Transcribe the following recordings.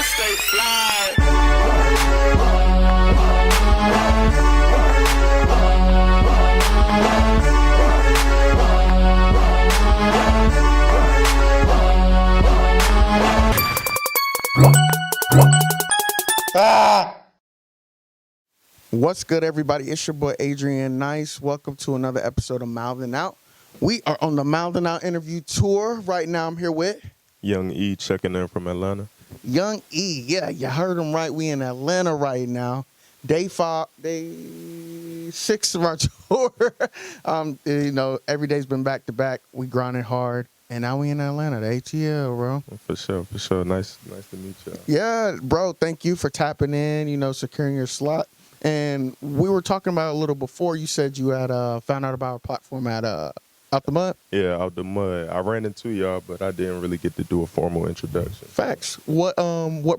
stay fly. What's good, everybody? It's your boy Adrian Nyce. Welcome to another episode of Mouthin Out. We are on the Mouthin Out interview tour. Right now I'm here with Young E checking in from Atlanta. Young E. Yeah, you heard him right. We in Atlanta right now. Day 6 of our tour. Every day's been back to back. We grinding hard. And now we in Atlanta, the ATL, bro. For sure. Nice to meet y'all. Yeah, bro, thank you for tapping in, securing your slot. And we were talking about a little before. You said you had found out about our platform at Out the Mud. Yeah, Out the Mud. I ran into y'all, but I didn't really get to do a formal introduction. Facts. What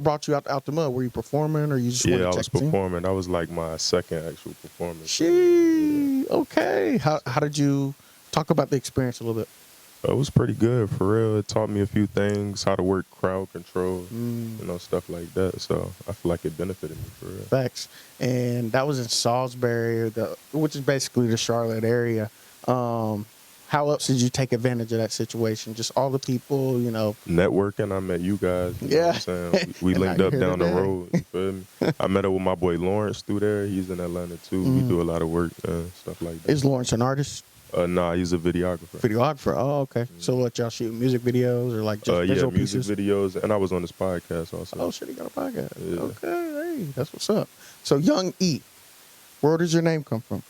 brought you out the Mud? Were you performing, or you just wanted to check I was performing. That was like my second actual performance. Okay. How did you talk about the experience a little bit? It was pretty good, for real. It taught me a few things, how to work crowd control, stuff like that. So I feel like it benefited me, for real. Facts. And that was in Salisbury, which is basically the Charlotte area. How else did you take advantage of that situation? Just all the people, Networking. I met you guys. You know what I'm saying? We linked up down the road. You feel me? I met up with my boy Lawrence through there. He's in Atlanta, too. We do a lot of work and stuff like that. Is Lawrence an artist? Nah, he's a videographer. Videographer? Oh, okay. So what, y'all shoot music videos or like just visual music pieces? videos. And I was on this podcast also. Oh, shit, he got a podcast. Yeah. Okay, hey, that's what's up. So Young E, where does your name come from?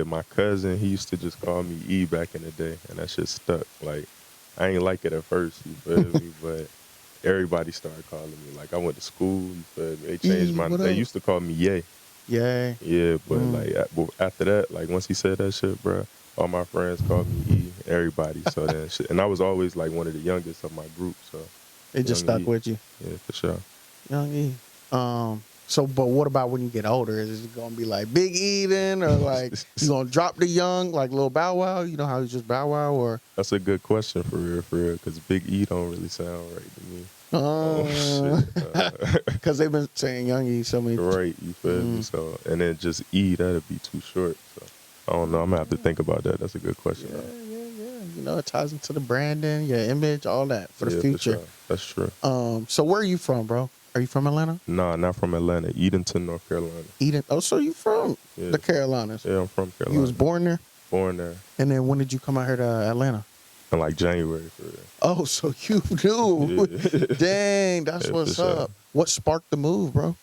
My cousin, he used to just call me E back in the day, and that shit stuck. Like, I ain't like it at first, you feel me? But everybody started calling me. Like, I went to school, you feel me? They changed they used to call me Ye. Yay. Yeah, but after that, like once he said that shit, bro, all my friends called me E, everybody. So then shit, and I was always like one of the youngest of my group, so it just stuck with you. Yeah, for sure. Young E. But what about when you get older? Is it gonna be like Big E then, or like you gonna drop the young like Lil Bow Wow? You know how he's just Bow Wow, or? That's a good question for real, because Big E don't really sound right to me. Because they've been saying Young E so many times. Right, you feel me? So, and then just E, that'd be too short. So, I don't know. I'm going to have to think about that. That's a good question. Yeah. It ties into the branding, your image, all that for the future. For sure. That's true. So where are you from, bro? Are you from Atlanta? Nah, not from Atlanta. Edenton, North Carolina. Oh, so you from the Carolinas? Yeah, I'm from Carolina. You was born there? Born there. And then when did you come out here to Atlanta? In like January, for real. Oh, so you knew. Dang, that's what's up. Sure. What sparked the move, bro?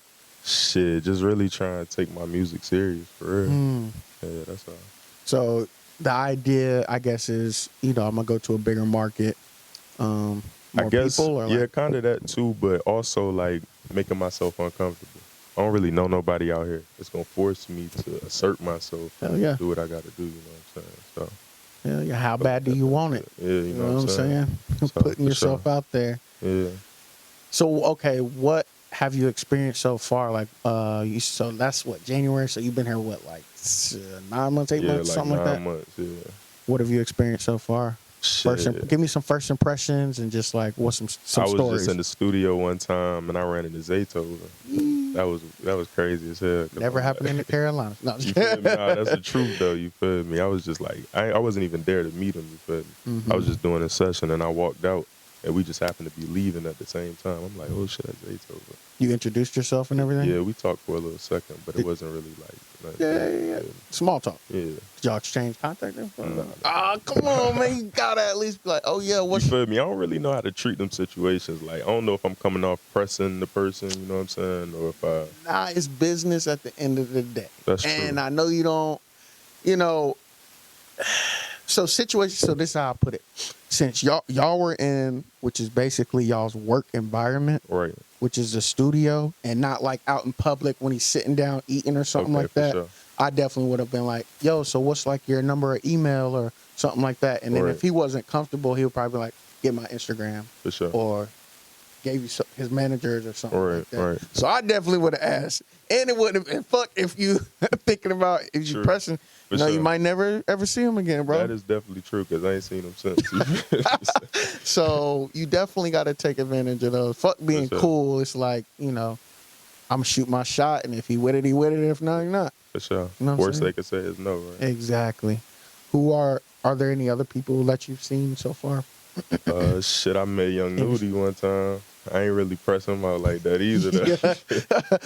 Shit, just really trying to take my music serious, for real. Yeah, that's all. So the idea, I guess, is, I'm going to go to a bigger market. More people? Or yeah, kind of that too, but also like making myself uncomfortable. I don't really know nobody out here. It's going to force me to assert myself and do what I got to do, you know what I'm saying? So. Yeah, how bad do you want it? Yeah, you know what I'm saying? So, putting yourself out there. Yeah. So, okay, what have you experienced so far? Like, so that's what, January? So you've been here, 9 months, 8 months, something like that? 9 months, yeah. What have you experienced so far? Give me some first impressions and just like some stories. I was just in the studio one time and I ran into Zaytoven. That was crazy as hell. Never happened in the Carolinas. No, you feel me? Nah, that's the truth though. You feel me? I was just like I wasn't even there to meet him. You feel me? I was just doing a session and I walked out and we just happened to be leaving at the same time. I'm like, oh shit, that's Zaytoven. You introduced yourself and everything? Yeah, we talked for a little second, but it wasn't really like. Yeah. Small talk. Yeah. Did y'all exchange contact info? Come on, man. You gotta at least be like, oh yeah, what's... You feel me? I don't really know how to treat them situations. Like, I don't know if I'm coming off pressing the person, you know what I'm saying? Or if I... Nah, it's business at the end of the day. That's true. And I know you don't, so this is how I put it. Since y'all were in, which is basically y'all's work environment, right, which is the studio, and not like out in public when he's sitting down eating or something like that, sure. I definitely would have been like, yo, so what's like your number or email or something like that. And then if he wasn't comfortable, he would probably be like, get my Instagram. For sure. Or gave you his managers or something like that. Right. So I definitely would have asked, and it wouldn't have been fuck if you thinking about if you True. pressing. For You sure. might never ever see him again, bro. That is definitely true because I ain't seen him since. So you definitely got to take advantage of those. Fuck being sure. cool. It's like, I'm gonna shoot my shot, and if he with it, he with it. If not, he not. For sure. You know what I'm Worst saying? they could say is no, right? Exactly. Are there any other people that you've seen so far? Shit, I met Young Nudie one time. I ain't really press him out like that either. Though.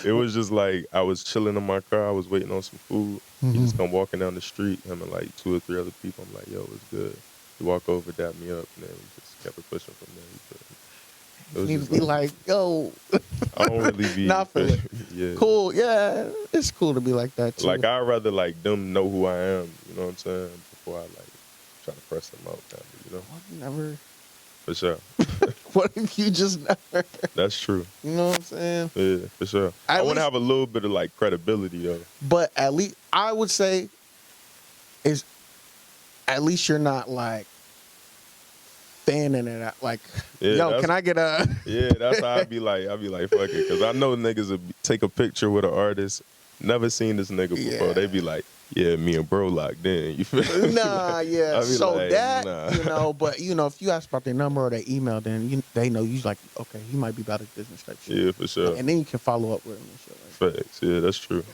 It was just like I was chilling in my car. I was waiting on some food. He just come walking down the street. Him and like 2 or 3 other people. I'm like, yo, it's good. He walk over, dap me up, and then we just kept it pushing from there. It was You just be like, yo, I don't really be not for it. yeah. Cool. Yeah, it's cool to be like that too. Like I'd rather like them know who I am. You know what I'm saying? Before I like try to press them out, kind of. You know? Never. For sure. What if you just never? That's true. You know what I'm saying? Yeah, for sure. I want to have a little bit of like credibility though. But at least I would say is at least you're not like fanning it out. Like, yo, can I get a? Yeah, that's how I'd be like, fuck it, because I know niggas would take a picture with an artist, never seen this nigga before. Yeah. They be like, yeah, me and bro locked in. You feel me? Nah, yeah. So like, that, nah. but if you ask about their number or their email, then they know you like, okay, he might be about his business type shit. Yeah, for sure. And then you can follow up with him and shit like Facts. Yeah, that's true.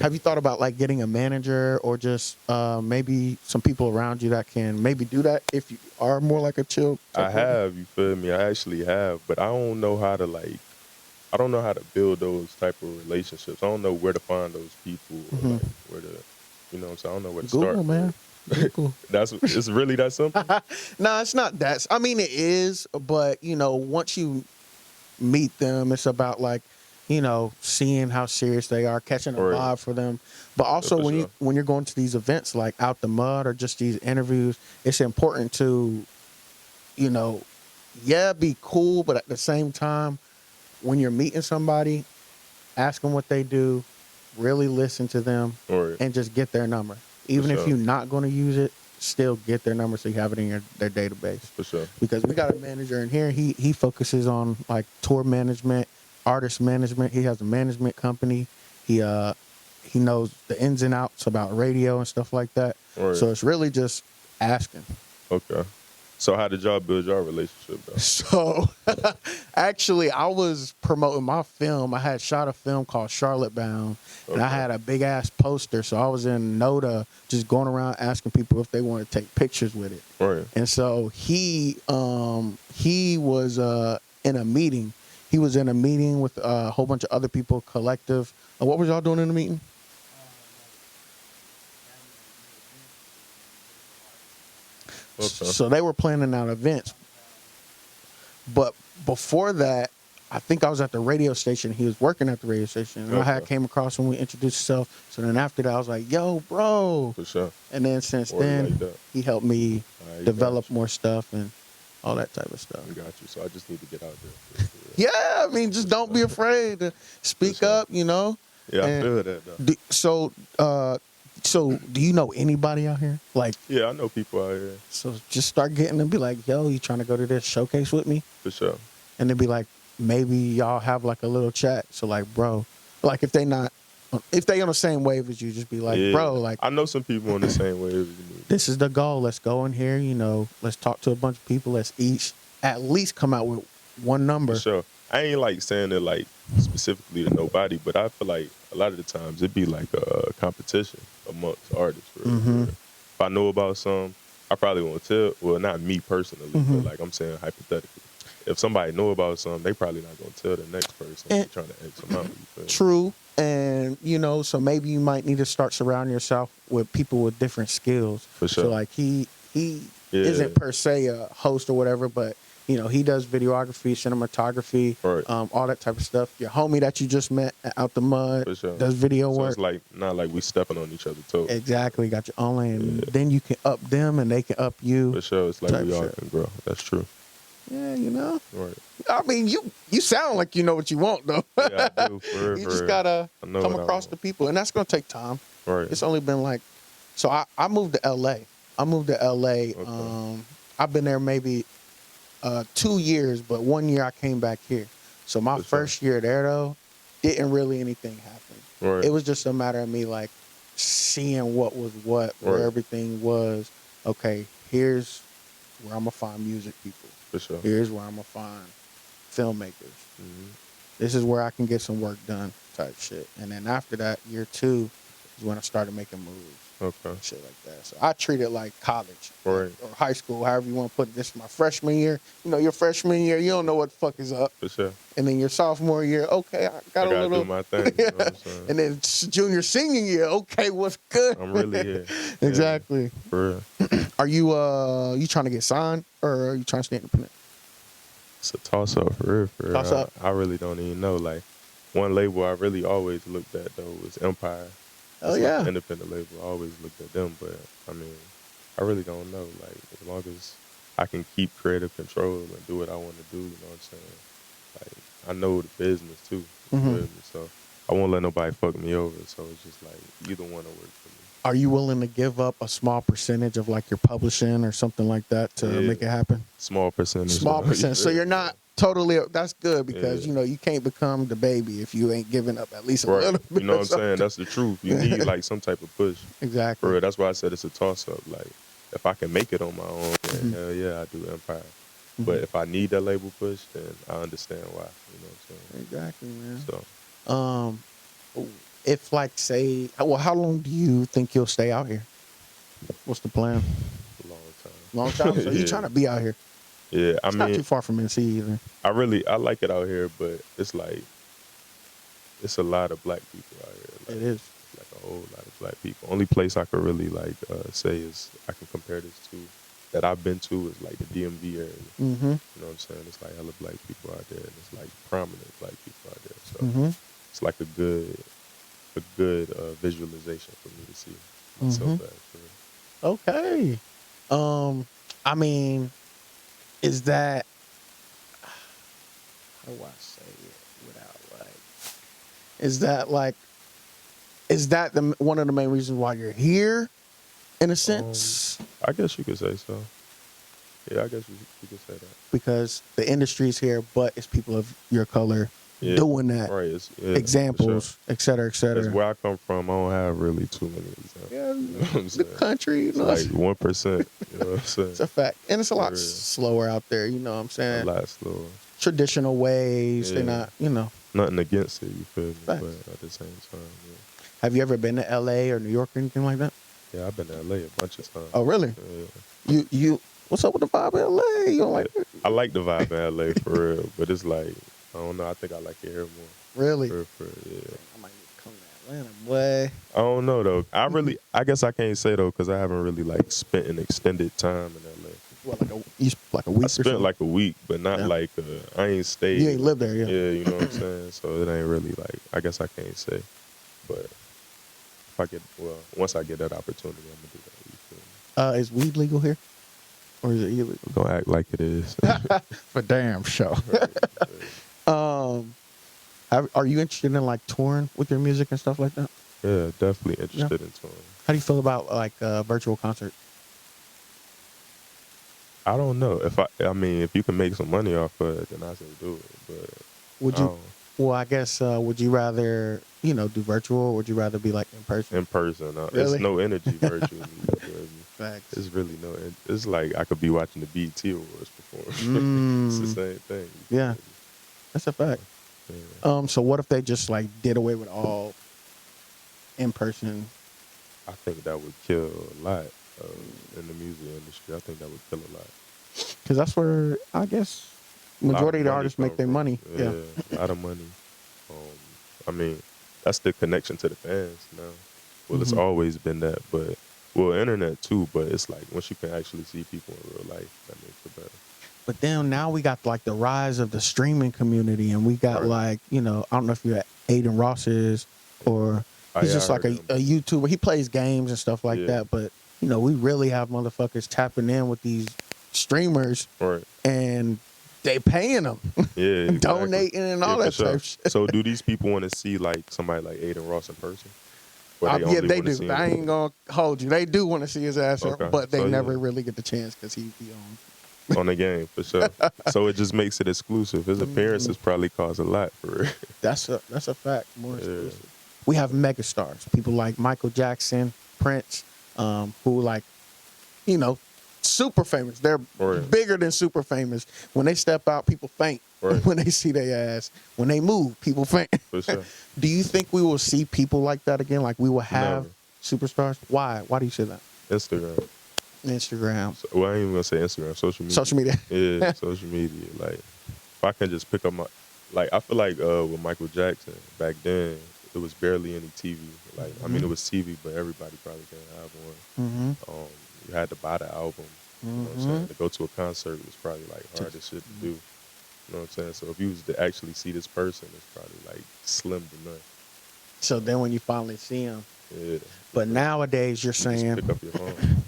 Have you thought about like getting a manager or just maybe some people around you that can maybe do that if you are more like a chill type I have, you feel me? I actually have, but I don't know how to build those type of relationships. I don't know where to find those people or like where to, you know what I'm saying? I don't know where to Google, start. Man. Google. It's really that simple? No, it's not that. I mean, it is, but once you meet them, it's about like, seeing how serious they are, catching a vibe for them. But also when you're going to these events like Out the Mud or just these interviews, it's important to, be cool, but at the same time, when you're meeting somebody, ask them what they do, really listen to them, and just get their number. Even if you're not going to use it, still get their number so you have it in their database. For sure. Because we got a manager in here. He focuses on like tour management, artist management. He has a management company. He knows the ins and outs about radio and stuff like that. So it's really just asking. Okay. So how did y'all build your relationship though? So actually I was promoting my film. I had shot a film called Charlotte Bound, and I had a big ass poster. So I was in NODA just going around asking people if they want to take pictures with it. And so he was in a meeting. He was in a meeting with a whole bunch of other people, collective. What was y'all doing in the meeting? So they were planning out events. But before that, I think I was at the radio station. He was working at the radio station. And I came across when we introduced ourselves. So then after that, I was like, yo, bro. For sure. And then since then, he helped me develop more stuff and all that type of stuff. I got you. So I just need to get out there. Yeah, I mean, just don't be afraid to speak up, Yeah, I feel that though. So do you know anybody out here? Like, yeah, I know people out here. So just start getting them, be like, yo, you trying to go to this showcase with me? For sure. And then be like, maybe y'all have like a little chat. So like, bro, like if they on the same wave as you, just be like, bro, like I know some people on the same wave as me. This is the goal. Let's go in here, let's talk to a bunch of people. Let's each at least come out with one number. For sure. I ain't like saying it like specifically to nobody, but I feel like a lot of the times it'd be like a competition amongst artists. If I know about some, I probably won't tell. Well, not me personally, but like I'm saying hypothetically. If somebody know about something, they probably not gonna tell the next person. They're trying to X them out. True. And, so maybe you might need to start surrounding yourself with people with different skills. For sure. So like he isn't per se a host or whatever, but he does videography, cinematography, all that type of stuff. Your homie that you just met out the mud does video work. It's like not like we stepping on each other's toes. Exactly. Got your own lane. Then you can up them and they can up you. For sure. It's like we all can grow. That's true. Yeah, Right. I mean, you sound like you know what you want, though. Yeah, I do. You just got to come across the people. And that's going to take time. Right. It's only been like, so I moved to L.A. I've been there maybe 2 years, but 1 year I came back here. So my first year there though, didn't really anything happen. Right. It was just a matter of me like seeing what was what, where everything was. Okay, here's where I'm gonna find music people. For sure. Here's where I'm gonna find filmmakers. This is where I can get some work done, type shit. And then after that, year 2 is when I started making moves. Okay. Shit like that. So I treat it like college, right, or high school, however you want to put it. This is my freshman year. You know, your freshman year, you don't know what the fuck is up. For sure. And then your sophomore year, okay, I gotta do my thing. You know what I'm saying? And then junior, senior year, okay, what's good? I'm really here. Exactly. Yeah, for real. Are you trying to get signed, or are you trying to stay independent? It's a toss up for real. For real. Toss up. I really don't even know. Like, one label I really always looked at though was Empire. Oh it's yeah. Like an independent label. I always looked at them, but I mean, I really don't know. Like, as long as I can keep creative control and do what I want to do, you know what I'm saying? Like, I know the business too. So I won't let nobody fuck me over. So it's just like either one will work for me. Are you willing to give up a small percentage of like your publishing or something like that to make it happen? Small percentage. Small percentage. So you're not totally. That's good because you know you can't become the baby if you ain't giving up at least a little bit. You know what I'm saying? That's the truth. You need like some type of push. Exactly. For real. That's why I said it's a toss up. Like, if I can make it on my own, then hell yeah, I do Empire. But if I need that label push, then I understand why. You know what I'm saying? Exactly, man. So, if like say, well, how long do you think you'll stay out here? What's the plan? Long time. Long time. So you trying to be out here? Yeah, It's not too far from NC either. I like it out here, but it's like it's a lot of black people out here. Like, it is like a whole lot of black people. Only place I could really like say is I can compare this to that I've been to is like the DMV area. You know what I'm saying? It's like hella black people out there, and it's like prominent black people out there. So it's like a good visualization for me to see myself at. Okay. I mean, is that, how do I say it without like, is that one of the main reasons why you're here, in a sense? I guess you could say so. Yeah, I guess you could say that. Because the industry's here, but it's people of your color doing that. Right. Examples, sure. et cetera, et cetera. That's where I come from. I don't have really too many examples. Yeah, you know what I'm saying? The country, you know, it's like 1%. You know what I'm saying? It's a fact. And it's a lot slower out there, you know what I'm saying? A lot slower. Traditional ways, they're not, you know. Nothing against it, you feel me? Facts. But at the same time, Have you ever been to LA or New York or anything like that? Yeah, I've been to LA a bunch of times. Oh, really? Yeah. You what's up with the vibe in LA? You don't like it? I like the vibe in LA for real, but it's like, I don't know, I think I like it here more. Really? For yeah. I might need to come to Atlanta, boy. I don't know though. I guess I can't say though, because I haven't really like spent an extended time in LA. What, like a week or something? I spent like a week, but not like I ain't stayed. You ain't lived there, Yeah, you know what I'm saying? So it ain't really like, I guess I can't say. But once I get that opportunity, I'm gonna do that. You feel me? Is weed legal here? Or is it illegal? Don't act like it is. For damn sure. Right. Are you interested in like touring with your music and stuff like that? Yeah, definitely interested in touring. How do you feel about like virtual concert? I don't know. If you can make some money off of it, then I say do it. But would you? Well, I guess would you rather do virtual, or would you rather be like in person? In person, really? It's no energy virtually. Facts. It's really no. It's like I could be watching the BET Awards before. It's the same thing. Yeah, that's a fact. Yeah. So what if they just like did away with all in person? I think that would kill a lot in the music industry. I think that would kill a lot. Because that's where I guess majority of the artists make their money. Yeah, a lot of money. I mean, that's the connection to the fans now. Well, it's always been that, but internet too. But it's like once you can actually see people in real life, that makes it better. But then now we got like the rise of the streaming community, and we got like I don't know if you're Adrian Ross is, or he's just like a YouTuber. He plays games and stuff like that. But we really have motherfuckers tapping in with these streamers, and they paying them, exactly. Donating and all that type of shit. So do these people want to see like somebody like Adrian Ross in person? They do. I ain't gonna hold you. They do want to see his ass, but they never really get the chance because he be on on the game, for sure. So it just makes it exclusive. His appearances probably cost a lot for real. That's a fact. More exclusive. We have megastars, people like Michael Jackson, Prince, who like, super famous. They're bigger than super famous. When they step out, people faint. When they see their ass. When they move, people faint. For sure. Do you think we will see people like that again? Like we will have superstars? Why? Why do you say that? Instagram. So, well, I ain't even gonna say Instagram. Social media. Yeah, social media. Like, if I can just pick up I feel like with Michael Jackson back then, it was barely any TV. Like, I mean, it was TV, but everybody probably can't have one. You had to buy the album. You know what I'm saying? To go to a concert was probably like hardest shit to do. You know what I'm saying? So if you was to actually see this person, it's probably like slim to none. So then when you finally see him. Yeah. But nowadays you're saying. Just pick up your phone.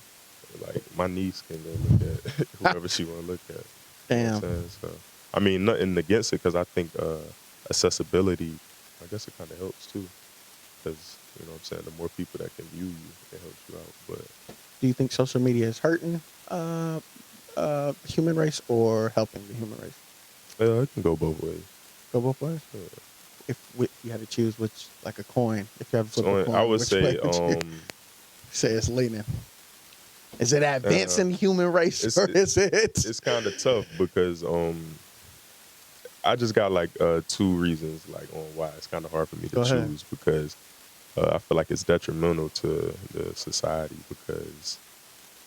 Like my niece can go look at whoever she want to look at. Damn. You know what I'm saying? So, I mean, nothing against it because I think accessibility, I guess it kind of helps too. Because, you know what I'm saying, the more people that can view you, it helps you out. But do you think social media is hurting human race or helping the human race? It can go both ways. Go both ways? Yeah. If you had to choose which, like a coin, if you have to flip a coin, I would say, say it's leaning. Is it advancing the human race, or is it? It's kind of tough because I just got like 2 reasons like on why it's kind of hard for me to choose because I feel like it's detrimental to the society because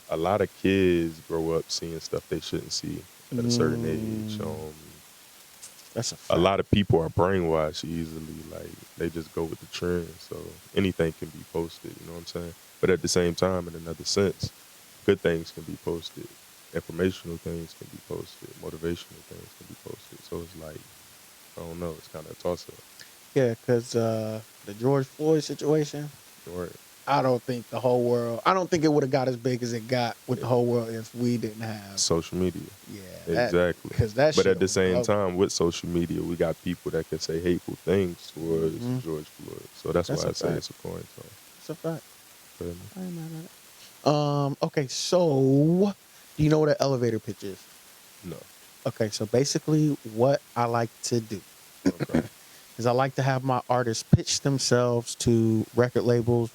a lot of kids grow up seeing stuff they shouldn't see at a certain age. That's a lot of people are brainwashed easily. Like they just go with the trend. So anything can be posted. You know what I'm saying? But at the same time, in another sense, good things can be posted. Informational things can be posted. Motivational things can be posted. So it's like, I don't know. It's kind of a toss-up. Yeah, because the George Floyd situation, I don't think it would have got as big as it got with the whole world if we didn't have social media. Yeah, exactly. But at the same time, with social media, we got people that can say hateful things towards George Floyd. So that's why I say it's a coin toss. It's a fact. I ain't mad at it. Okay, so do you know what an elevator pitch is? No. Okay, so basically what I like to do is I like to have my artists pitch themselves to record label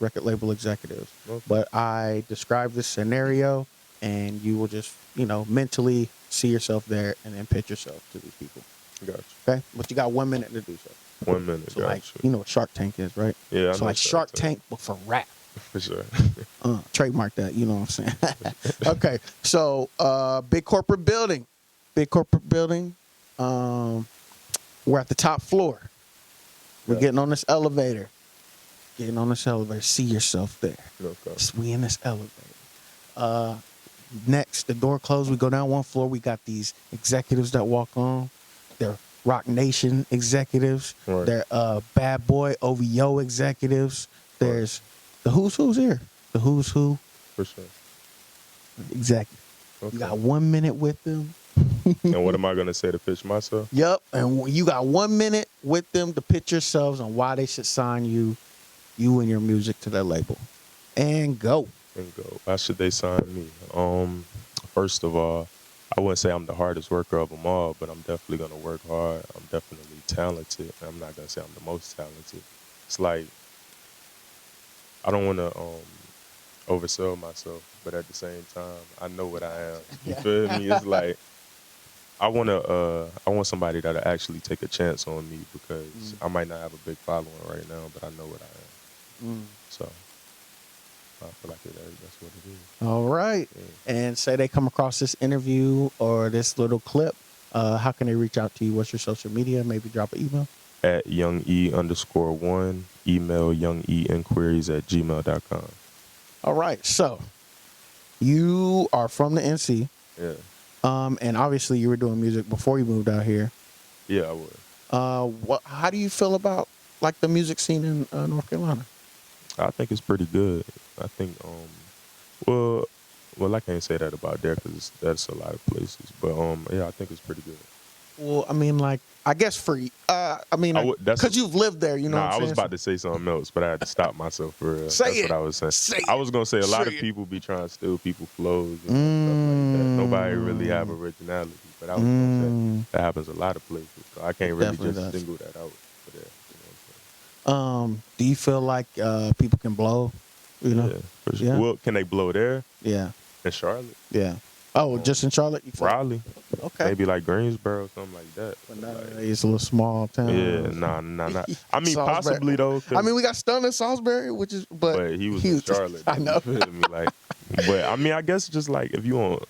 executives. Okay. But I describe this scenario and you will just, mentally see yourself there and then pitch yourself to these people. Gotcha. Okay? But you got 1 minute to do so. 1 minute, so like, you know what Shark Tank is, right? Yeah, I know. So like Shark Tank, but for rap. For sure. Trademark that, you know what I'm saying? Okay, so big corporate building. We're at the top floor. We're getting on this elevator. See yourself there. Okay. We in this elevator. Next, the door closed. We go down 1 floor. We got these executives that walk on. They're Rock Nation executives. Right. They're Bad Boy OVO executives. There's the who's here. The who's who. For sure. Exactly. Okay. You got 1 minute with them. And what am I going to say to pitch myself? Yep. And you got 1 minute with them to pitch yourselves on why they should sign you and your music to their label. And go. Why should they sign me? First of all, I wouldn't say I'm the hardest worker of them all, but I'm definitely going to work hard. I'm definitely talented. I'm not going to say I'm the most talented. It's like, I don't want to oversell myself, but at the same time, I know what I am. You feel me? It's like, I want somebody that'll actually take a chance on me because I might not have a big following right now, but I know what I am. So I feel like that's what it is. All right. Yeah. And say they come across this interview or this little clip, how can they reach out to you? What's your social media? Maybe drop an email? At younge_1, email youngeinquiries@gmail.com. All right. So you are from the NC. Yeah. And obviously you were doing music before you moved out here. Yeah, I was. How do you feel about like the music scene in North Carolina? I think it's pretty good. I think, well, I can't say that about there because that's a lot of places. But yeah, I think it's pretty good. Well, I mean, like, I guess free. I mean, because you've lived there, you know. I was about to say something else, but I had to stop myself for real. That's what I was saying. I was gonna say a lot of people be trying to steal people's flows and stuff like that. Nobody really have originality, but I was gonna say that happens a lot of places. So I can't really just single that out for that. You know what I'm saying? Do you feel like people can blow? You know? Yeah, for sure. Yeah. Well, can they blow there? Yeah. In Charlotte? Yeah. Oh, just in Charlotte? Raleigh. Okay. Maybe like Greensboro, something like that. But it's a little small town. Yeah, nah. I mean, possibly though. I mean, we got Stun in Salisbury, but he was in Charlotte. I know. You feel me? Like, but I mean, I guess just like if you on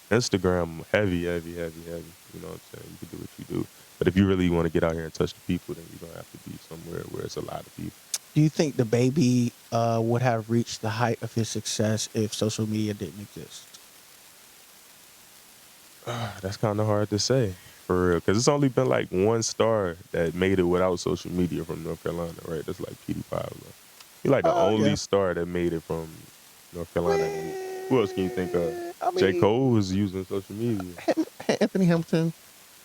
Instagram, heavy. You know what I'm saying? You can do what you do. But if you really want to get out here and touch the people, then you're gonna have to be somewhere where it's a lot of people. Do you think the baby would have reached the height of his success if social media didn't exist? That's kind of hard to say, for real, because it's only been like one star that made it without social media from North Carolina, right? That's like PewDiePie. He's like the only star that made it from North Carolina. Who else can you think of? I mean, J. Cole was using social media. Anthony Hamilton.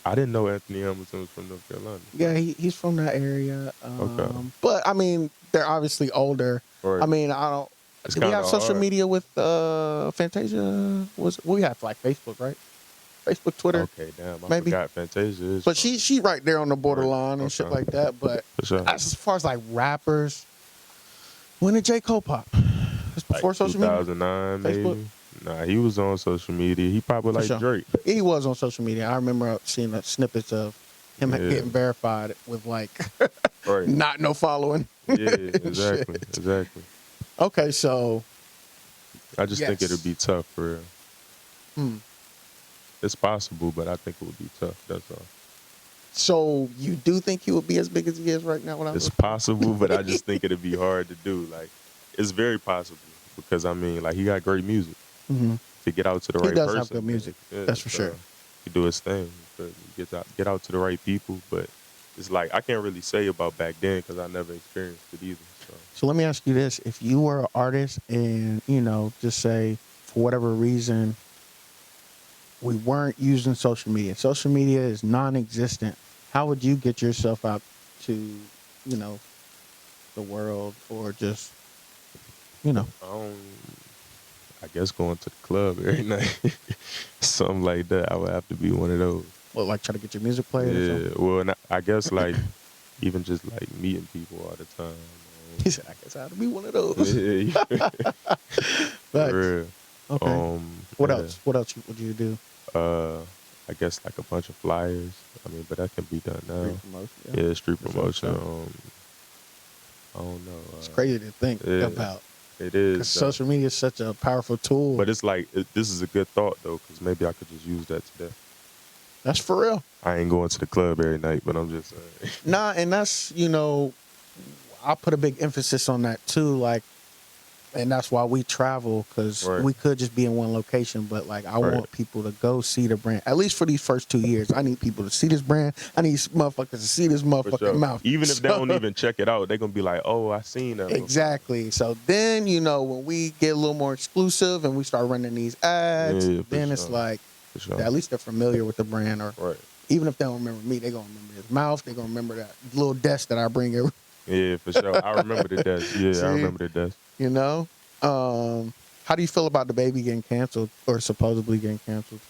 I didn't know Anthony Hamilton was from North Carolina. Yeah, he's from that area. Okay. But, I mean, they're obviously older. Right. I mean, I don't... Did we have social media with Fantasia? We have, like, Facebook, right? Facebook, Twitter. Okay, damn. I forgot Fantasia is. But she right there on the borderline and shit like that. But as far as, like, rappers, when did J. Cole pop? It's before like social media? 2009, Facebook? maybe. Nah, he was on social media. He probably like Drake. He was on social media. I remember seeing snippets of him getting verified with like not no following. Yeah, exactly. Okay, so I just think it'd be tough for real. It's possible, but I think it would be tough. That's all. So you do think he would be as big as he is right now? It's possible, but I just think it'd be hard to do. Like, it's very possible because I mean, like, he got great music. To get out to the right person. He does have good music. That's for sure. He do his thing. He get out to the right people. But it's like, I can't really say about back then because I never experienced it either. So let me ask you this. If you were an artist and, you know, just say for whatever reason, we weren't using social media. Social media is non-existent. How would you get yourself out to, you know, the world or just, you know? I guess going to the club every night, something like that. I would have to be one of those. Well, like try to get your music played? Yeah, well, I guess like even just like meeting people all the time. He said, I guess I have to be one of those. Yeah. For real. Okay. What else? What else would you do? I guess like a bunch of flyers. I mean, but that can be done now. Street promotion. Yeah, street promotion. I don't know. It's crazy to think about. It is. Because social media is such a powerful tool. But it's like, this is a good thought, though, because maybe I could just use that today. That's for real. I ain't going to the club every night, but I'm just saying. Nah, and that's, you know, I put a big emphasis on that, too. Like, and that's why we travel, because we could just be in one location. But, like, I want people to go see the brand. At least for these first 2 years. I need people to see this brand. I need motherfuckers to see this motherfucking mouth. Even if they don't even check it out, they're going to be like, oh, I seen that. Exactly. So then, you know, when we get a little more exclusive and we start running these ads, then it's like, at least they're familiar with the brand. Or even if they don't remember me, they're going to remember his mouth. They're going to remember that little desk that I bring every. Yeah, for sure. I remember the desk. Yeah, see? I remember the desk. You know? How do you feel about the baby getting canceled or supposedly getting canceled?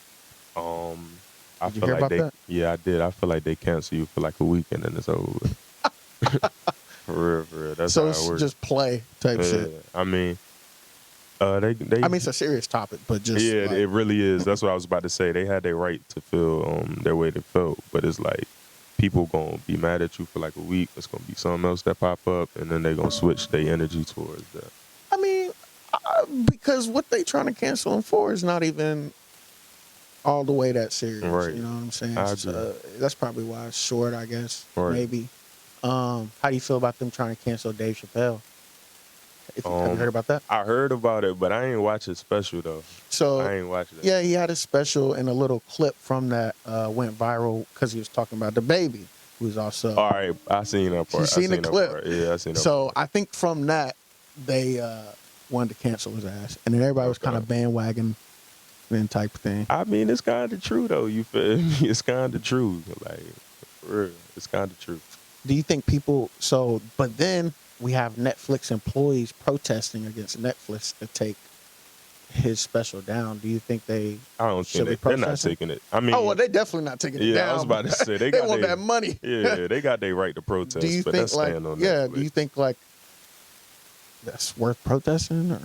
I feel like that? Yeah, I did. I feel like they cancel you for like a week and then it's over with. For real. That's so how it works. It's just play type shit. I mean, I mean, it's a serious topic, but just it really is. That's what I was about to say. They had their right to feel their way they felt, but it's like people gonna be mad at you for like a week. It's gonna be something else that pop up, and then they gonna switch their energy towards that. I mean, because what they trying to cancel him for is not even all the way that serious. Right. You know what I'm saying? I agree. That's probably why it's short, I guess. Right. Maybe. How do you feel about them trying to cancel Dave Chappelle? Have you heard about that? I heard about it, but I ain't watch his special though. So I ain't watching it. Yeah, he had a special, and a little clip from that went viral because he was talking about the baby, who's also. All right, I seen that part. You seen the clip? Yeah, I seen that. So part. I think from that they wanted to cancel his ass, and then everybody was kind of bandwagon protesting type thing. I mean, it's kind of true though. You feel me? It's kind of true. Like, for real, it's kind of true. Do you think people? But then we have Netflix employees protesting against Netflix to take his special down. Do you think they? I don't think they're not taking it. I mean, oh well, they definitely not taking it down. Yeah, I was about to say they want that money. Yeah, they got their right to protest. Do you but think that's like? on Yeah. Netflix. Do you think like that's worth protesting? Or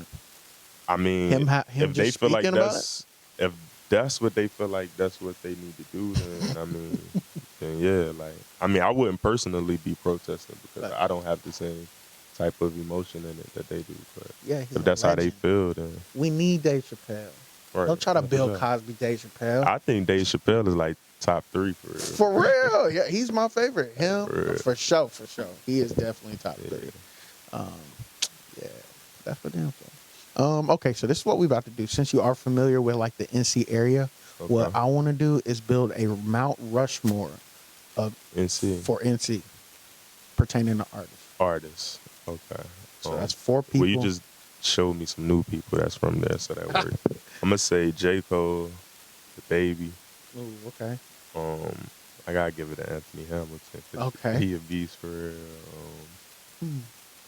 I mean, him if they just feel like speaking about if that's what they feel like that's what they need to do, then I mean, then yeah, like I mean, I wouldn't personally be protesting because I don't have the same type of emotion in it that they do. But yeah, if that's how they feel, then we need Dave Chappelle. Right. Don't try to Bill Cosby Dave Chappelle. I think Dave Chappelle is like top 3 for real. For real, yeah, he's my favorite. Him for sure. He is definitely top 3. Yeah, that's for damn sure. Okay, so this is what we're about to do. Since you are familiar with like the NC area, what I want to do is build a Mount Rushmore of NC for NC pertaining to artists. Artists, okay. So that's 4 people. Well, you just showed me some new people that's from there, so that works. I'm gonna say J. Cole, the Baby. Ooh, okay. I gotta give it to Anthony Hamilton. Okay. He a beast for real.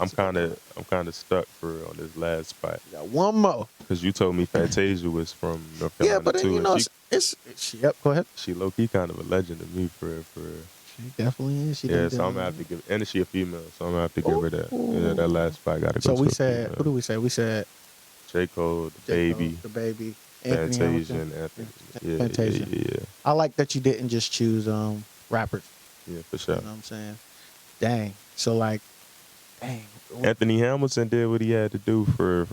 I'm kind of stuck for real on this last spot. Got one more. Because you told me Fantasia was from North Carolina yeah, but too. you know, yep. Go ahead. She low key kind of a legend to me for real. She definitely is. So I'm gonna have to give, and she a female, so I'm gonna have to give her that. Yeah, that last spot gotta go. So we said, who do we say? We said J. Cole, the Baby, Fantasia, and Anthony. Fantasia. Yeah. I like that you didn't just choose rappers. Yeah, for sure. You know what I'm saying? Dang. So like, dang. Anthony Hamilton did what he had to do for.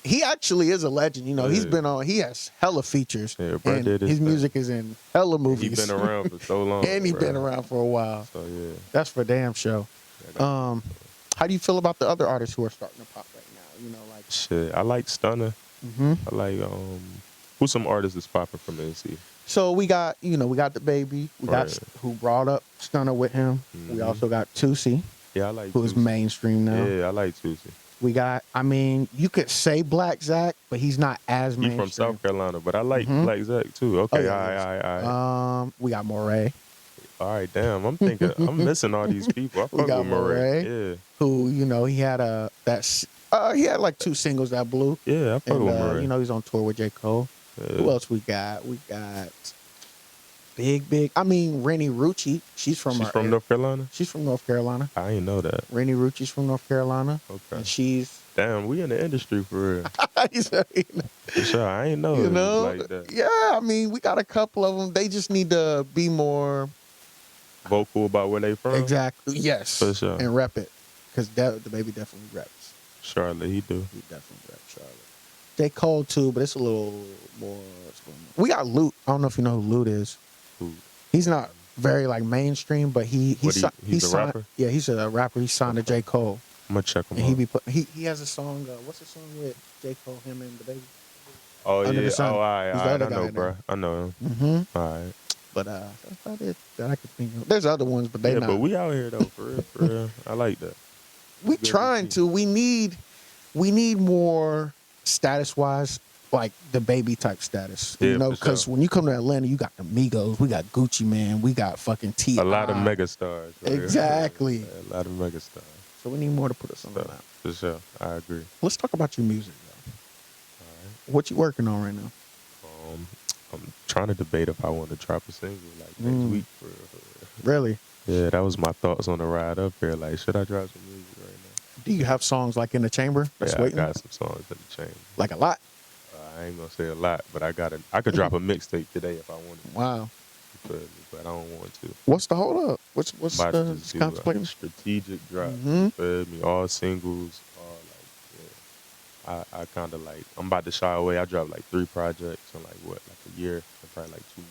He actually is a legend. You know, he's been on. He has hella features. Yeah, bro, and his music is in hella movies. He's been around for so long, and he's been around for a while. So yeah, that's for damn sure. How do you feel about the other artists who are starting to pop right now? You know, like shit. I like Stunner. Mm-hmm. I like who's some artists that's popping from NC? So we got the Baby. We got who brought up Stunner with him. Mm-hmm. We also got Tusi. Yeah, I like who's mainstream now. Yeah, I like Tusi. We got, I mean, you could say Black Zach, but he's not as mainstream. He's from South Carolina, but I like Black Zach too. Okay, all right. We got Moray. All right, damn. I'm thinking, I'm missing all these people. I fuck with Moray. Yeah. Who, you know, he had he had like 2 singles that blew. Yeah, I fuck with Moray. You know, he's on tour with J. Cole. Yeah. Who else we got? We got Big. I mean, Rennie Rucci. She's from North Carolina? She's from North Carolina. I didn't know that. Rennie Rucci's from North Carolina. Okay. And she's... Damn, we in the industry for real. For sure. I ain't know it was like that. Yeah, I mean, we got a couple of them. They just need to be more... vocal about where they from? Exactly. Yes. For sure. And rep it. Because the Baby definitely reps. Charlotte, he do. He definitely reps Charlotte. J. Cole too, but it's a little more... We got Lute. I don't know if you know who Lute is. Who? He's not very like mainstream, but he's a rapper. Yeah, he's a rapper. He's signed to J. Cole. I'm gonna check him out. He has a song. What's the song with J. Cole, him and the Baby? Oh Under yeah. Oh, I know, bro. I know him. Mm-hmm. All right. But that's about it that I could think of. There's other ones, but they not. But we out here though, for real. I like that. We trying to. We need more status wise. Like the Baby type status, you know, because when you come to Atlanta, you got the Migos, we got Gucci Man, we got fucking T.I. A lot of megastars. Exactly. A lot of megastars. So we need more to put us on the map. For sure, I agree. Let's talk about your music, though. All right. What you working on right now? I'm trying to debate if I want to drop a single like next week. Really? Yeah, that was my thoughts on the ride up here. Like, should I drop some music right now? Do you have songs like in the chamber? Yeah, I got some songs in the chamber. Like a lot? I ain't gonna say a lot, but I could drop a mixtape today if I wanted. Wow. But I don't want to. What's the hold up? What's the contemplating? Strategic drop. You feel me? All singles, all like, yeah. I kind of like, I'm about to shy away. I dropped like 3 projects in like a year, and probably like 2 more.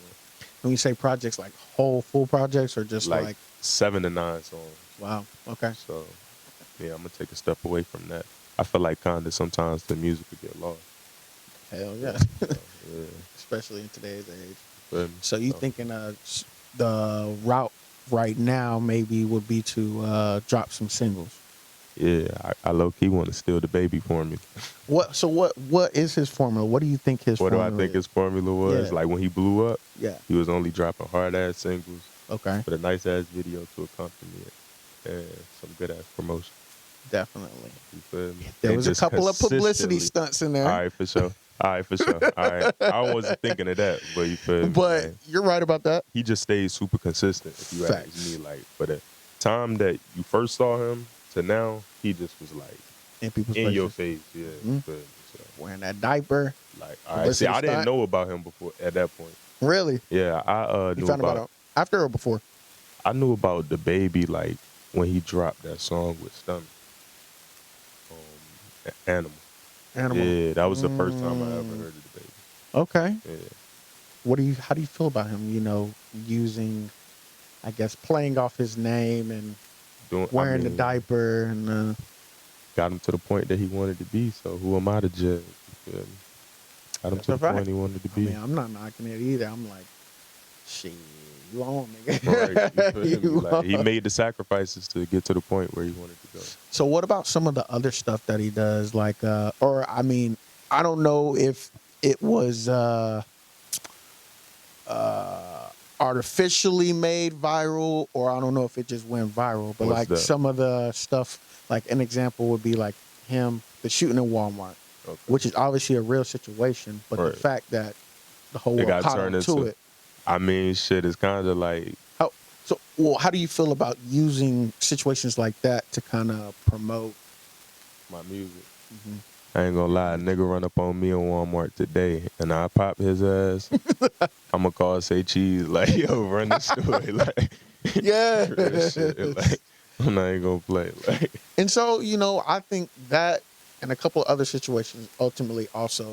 When you say projects, like whole full projects, or just like 7 to 9 songs? Wow. Okay. So yeah, I'm gonna take a step away from that. I feel like kinda sometimes the music could get lost. Hell yeah. Yeah. Especially in today's age. So you thinking the route right now maybe would be to drop some singles? Yeah, I low-key want to steal the baby formula. So what is his formula? What do you think his What do formula I think is? his formula was? Yeah. Like when he blew up, Yeah. he was only dropping hard-ass singles Okay. with a nice-ass video to accompany it and some good-ass promotion. Definitely. You feel me? There was a couple of publicity stunts in there. All right, for sure. All right. I wasn't thinking of that, but you feel me? But like, you're right about that. he just stayed super consistent, if you ask me. Like, for the time that you first saw him to now, he just was like in your face. Yeah. Mm-hmm. You feel me? So, wearing that diaper. like, all right. See, I didn't know about him before at that point. Really? Yeah, I You knew found about him after or before? I knew about the baby like when he dropped that song with Stomach. Animal. Yeah, that was the first time I ever heard of the baby. Okay. Yeah. How do you feel about him, using, I guess, playing off his name and wearing the diaper and got him to the point that he wanted to be, so who am I to judge? You feel me? Got him to the point he wanted to be. I'm not knocking it either. I'm like, shit, you on, nigga. Right. You feel me? Like, he made the sacrifices to get to the point where he wanted to go. So what about some of the other stuff that he does? Like, I don't know if it was artificially made viral, or I don't know if it just went viral. But What's that? some of the stuff, like an example would be like the shooting in Walmart, which is obviously a real situation. But the fact that the whole world caught on to it. I mean, shit, it's kind of like. How do you feel about using situations like that to kind of promote my music? Mm-hmm. I ain't gonna lie, a nigga run up on me in Walmart today, and I pop his ass. I'm gonna call Say Cheese, like, yo, run the store. Like, yeah. Shit, like, I'm not even gonna play. Like. And so, I think that and a couple other situations ultimately also,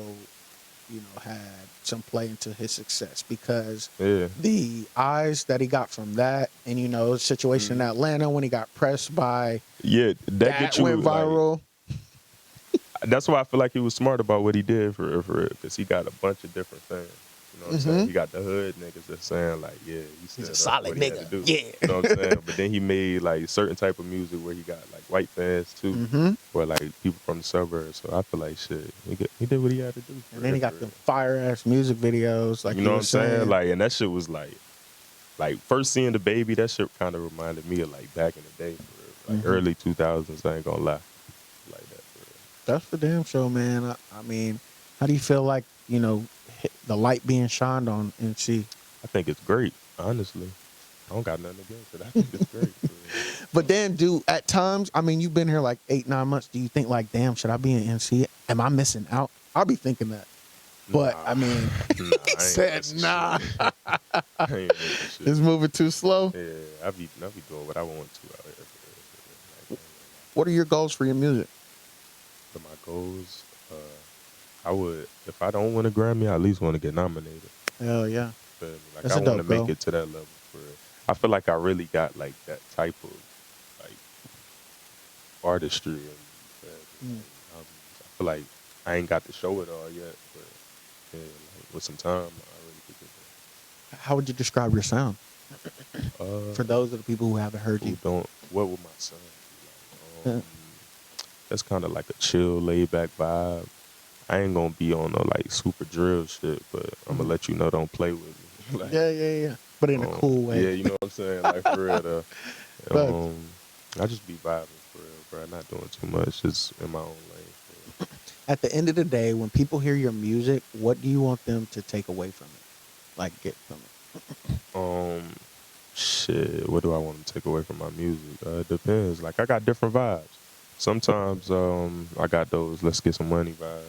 had some play into his success, because the eyes that he got from that, and the situation in Atlanta when he got pressed by that went viral. Like, that's why I feel like he was smart about what he did for real, because he got a bunch of different fans. You know what I'm saying? He got the hood niggas that's saying like, yeah, he's a solid nigga. Yeah. You know what I'm saying? But then he made like a certain type of music where he got like white fans too, or like people from the suburbs. So I feel like shit, he did what he had to do. And then he got them fire ass music videos, like you know what I'm saying? Like, and that shit was like first seeing the baby, that shit kind of reminded me of like back in the day, for real. Like early 2000s. I ain't gonna lie, like that. For real. That's for damn sure, man. I mean, how do you feel like the light being shined on NC? I think it's great, honestly. I don't got nothing against it. I think it's great. But then, at times, I mean, you've been here like 8-9 months. Do you think like, damn, should I be in NC? Am I missing out? I'll be thinking that. But I mean, he said, nah. It's moving too slow. Yeah, I be doing what I want to out here. What are your goals for your music? For my goals, I would, if I don't win a Grammy, I at least want to get nominated. Hell yeah. Like, I want to make it to that level. For real. I feel like I really got like that type of like artistry. And I feel like I ain't got to show it all yet, but yeah, like, with some time, I really could get there. How would you describe your sound? For those of the people who haven't heard you. What would my sound be like? That's kind of like a chill, laid back vibe. I ain't gonna be on no like super drill shit, but I'm gonna let you know, don't play with me. Like, yeah. But in a cool way. Yeah, you know what I'm saying? Like, for real though. I just be vibing for real, bro. Not doing too much, just in my own lane. At the end of the day, when people hear your music, what do you want them to take away from it? Like, get from it? Shit, what do I want to take away from my music? It depends. Like, I got different vibes. Sometimes I got those let's get some money vibes.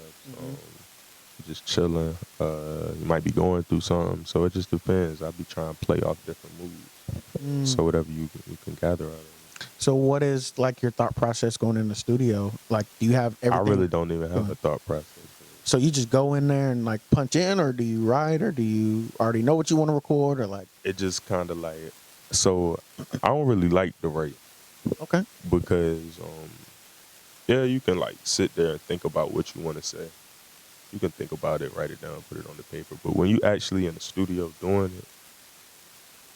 Just chilling. You might be going through something, so it just depends. I be trying to play off different moods. So whatever you can gather out of it. So what is like your thought process going in the studio? Like, do you have everything? I really don't even have a thought process. So you just go in there and like punch in, or do you write, or do you already know what you want to record, or like? It just kind of like, so I don't really like to write. Okay. Because yeah, you can like sit there and think about what you want to say. You can think about it, write it down, put it on the paper. But when you actually in the studio doing it,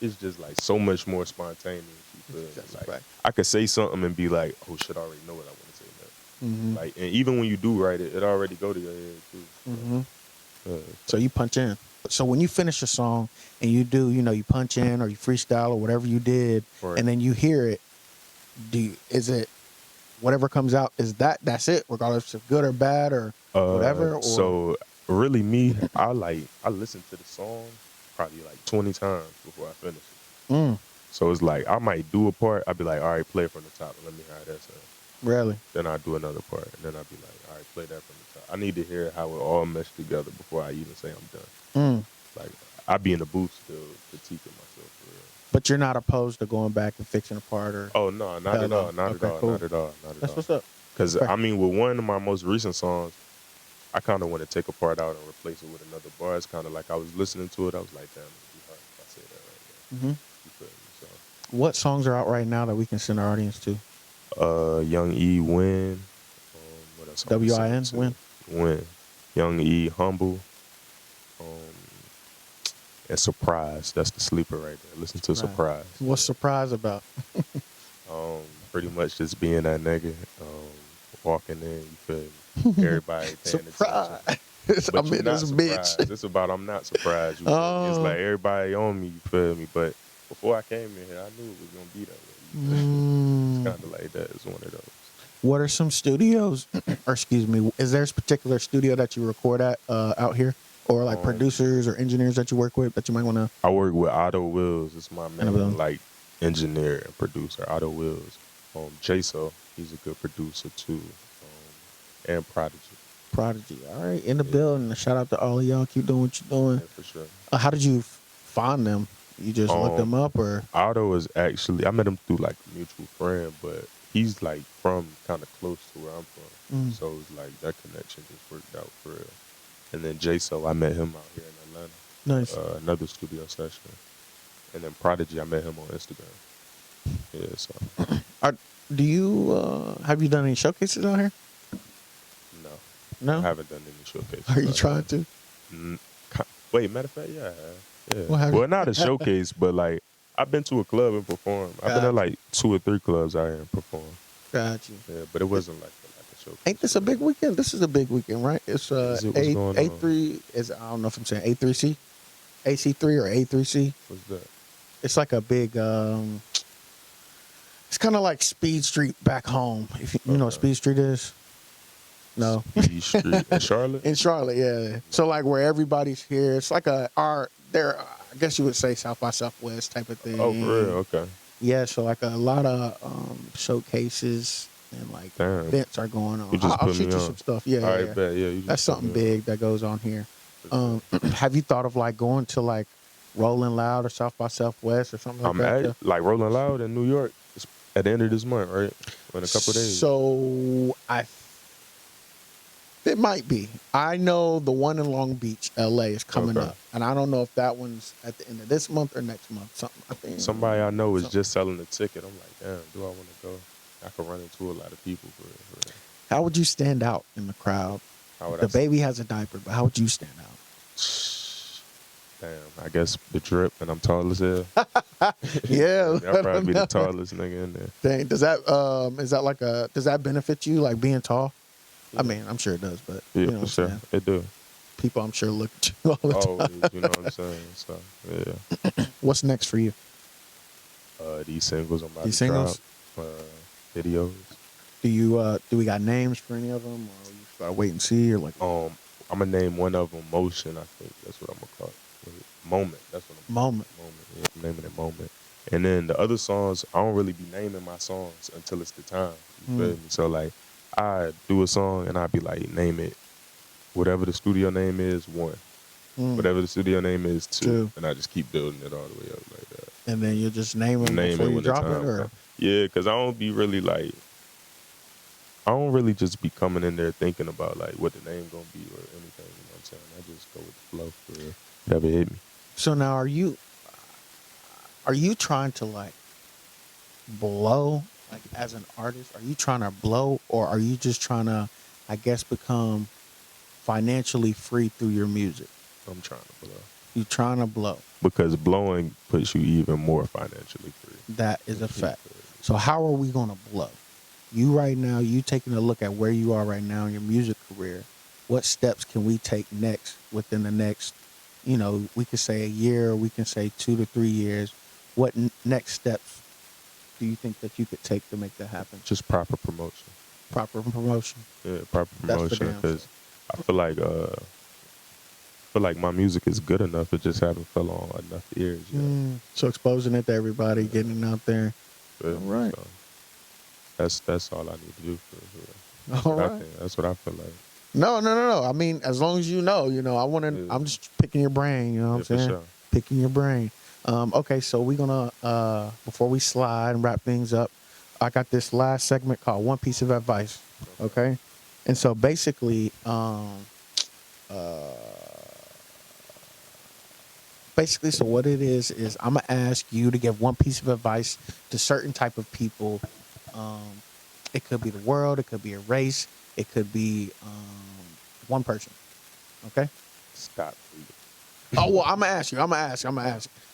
it's just like so much more spontaneous. You feel me? That's a Like fact. I could say something and be like, oh shit, I already know what I want to say now. Mm-hmm. Like, and even when you do write it, it already go to your head too. Mm-hmm. So you punch in. So when you finish a song and you do, you punch in or you freestyle or whatever you did, right. and then you hear it, is it whatever comes out? That's it, regardless if it's good or bad or whatever? Or? So really, me, I listen to the song probably like 20 times before I finish it. Mm. So it's like I might do a part, I'd be like, all right, play it from the top and let me hear how that sounds. Really? Then I do another part, and then I'd be like, all right, play that from the top. I need to hear how it all meshed together before I even say I'm done. Like, I be in the booth still critiquing myself for real. But you're not opposed to going back and fixing a part or? Oh, no, not at all. Not at all. Cool. Not at all. That's what's up. Because, I mean, with one of my most recent songs, I kind of want to take a part out and replace it with another bar. It's kind of like I was listening to it. I was like, damn, it'd be hard if I say that right there. Mm-hmm. You feel me? So. What songs are out right now that we can send our audience to? Young E, Win. What else? W-I-N, Win. Win. Young E, Humble. And Surprise. That's the sleeper right there. Listen to Surprise. What's Surprise about? Pretty much just being that nigga. Walking in, you feel me? Everybody paying Surprise. attention. I'm in this bitch. It's about I'm not surprised. You feel me? It's like everybody on me, you feel me? But before I came in here, I knew it was going to be that way. It's kind of like that. It's one of those. What are some studios, or excuse me, is there a particular studio that you record at out here? Or like producers or engineers that you work with that you might want to? I work with Otto Wills. It's my main like engineer and producer. Otto Wills. Jaso, he's a good producer too. And Prodigy. All right, in the building. Shout out to all of y'all. Keep doing what you're doing. Yeah, for sure. How did you find them? You just looked them up, or? Otto is actually, I met him through like a mutual friend, but he's like from kind of close to where I'm from. So it's like that connection just worked out for real. And then Jaso, I met him out here in Atlanta. Nice. Another studio session. And then Prodigy, I met him on Instagram. Yeah, so. Do you, have you done any showcases out here? No? I haven't done any showcases. Are you trying to? Wait, matter of fact, yeah, I have. Yeah. Well, not a showcase, but like, I've been to a club and performed. I've been at like 2 or 3 clubs out here and performed. Got you. Yeah, but it wasn't like a showcase. Ain't this a big weekend? This is a big weekend, right? It's A3 is, I don't know if I'm saying A3C, AC3 or A3C. What's that? It's like a big, it's kind of like Speed Street back home. If you know what Speed Street is. No. Speed Street in Charlotte. In Charlotte, yeah. So like where everybody's here, it's like I guess you would say South by Southwest type of thing. Oh, for real? Okay. Yeah, so like a lot of showcases and like events are going on. I'll shoot you some stuff. Yeah, all right, bet. Yeah, that's something big that goes on here. Have you thought of like going to like Rolling Loud or South by Southwest or something like that? I'm like Rolling Loud in New York at the end of this month, right? In a couple of days. So it might be. I know the one in Long Beach, LA, is coming up, and I don't know if that one's at the end of this month or next month. Something I think. Somebody I know is just selling a ticket. I'm like, damn, do I want to go? I could run into a lot of people for it. How would you stand out in the crowd? The baby has a diaper, but how would you stand out? Damn, I guess the drip, and I'm tall as hell. Yeah, I'll probably be the tallest nigga in there. Dang, does that benefit you, like being tall? Yeah. I mean, I'm sure it does, but yeah, you know for sure, it do. People, I'm sure, look at you all the time. Always, you know what I'm saying? So, yeah. What's next for you? These singles I'm about to drop. Videos. Do we got names for any of them, or you gotta wait and see, or like? I'm gonna name one of them Motion. I think that's what I'm gonna call it. Moment. That's what I'm Moment. Yeah, I'm naming it Moment. And then the other songs, I don't really be naming my songs until it's the time. You feel me? So like, I do a song and I be like, name it, whatever the studio name is, 1. Whatever the studio name is, 2. And I just keep building it all the way up like that. And then you just name them before you drop it, or? Yeah, because I don't be really like, I don't really just be coming in there thinking about like what the name gonna be or anything. You know what I'm saying? I just go with the flow for real. Never hit me. So now, are you trying to like blow, like as an artist? Are you trying to blow, or are you just trying to, I guess, become financially free through your music? I'm trying to blow. You're trying to blow. Because blowing puts you even more financially free. That is a fact. So how are we going to blow? You right now, you taking a look at where you are right now in your music career. What steps can we take next within the next, we could say a year, or we can say 2 to 3 years. What next steps do you think that you could take to make that happen? Just proper promotion. Proper promotion. Yeah, proper promotion. Because I feel like my music is good enough. It just haven't fell on enough ears yet. So exposing it to everybody, getting it out there. Yeah, all right. So that's all I need to do. All right. That's what I feel like. No. I mean, as long as you know, I want to. Yeah. I'm just picking your brain. You know what I'm saying? Sure. Picking your brain. Okay, so we're gonna before we slide and wrap things up, I got this last segment called One Piece of Advice. Okay, and so basically, so what it is I'm gonna ask you to give one piece of advice to certain type of people. It could be the world, it could be a race, it could be one person. Okay? Stop. Oh well, I'm gonna ask you.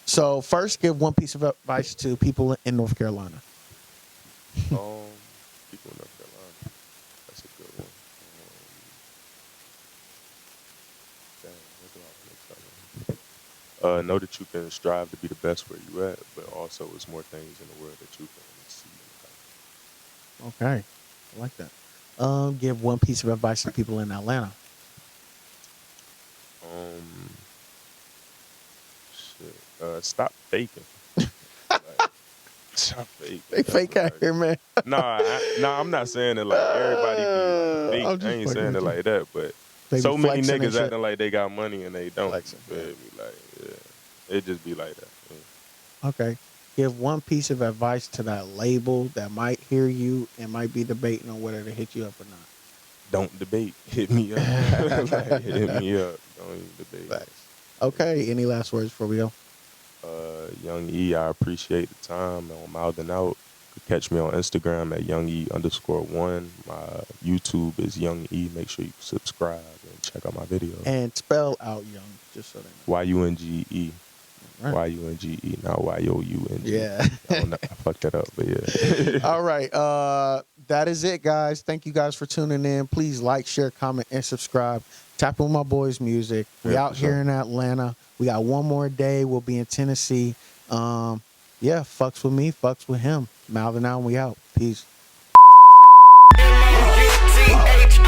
So first, give one piece of advice to people in North Carolina. People in North Carolina. That's a good one. Know that you can strive to be the best where you at, but also there's more things in the world that you can see. Okay, I like that. Give one piece of advice to people in Atlanta. Stop faking. Stop faking. They fake out here, man. Nah, I'm not saying it like everybody be fake. I ain't saying it like that, but so many niggas acting like they got money and they don't. It just be like that. Yeah. Okay. Give one piece of advice to that label that might hear you and might be debating on whether to hit you up or not. Don't debate. Hit me up. Hit me up. Don't even debate. Thanks. Okay. Any last words before we go? Young E, I appreciate the time on Mouthin Out. You can catch me on Instagram at YoungE_1. My YouTube is Young E. Make sure you subscribe and check out my videos. And spell out Young, just so they know. YUNGE. Right. YUNGE, not YOUNG. Yeah. I fucked that up, but yeah. All right. That is it, guys. Thank you guys for tuning in. Please like, share, comment, and subscribe. Tap on my boys' music. We out here in Atlanta. We got one more day. We'll be in Tennessee. Fucks with me, fucks with him. Mouthin Out, and we out. Peace. MOUTHIN,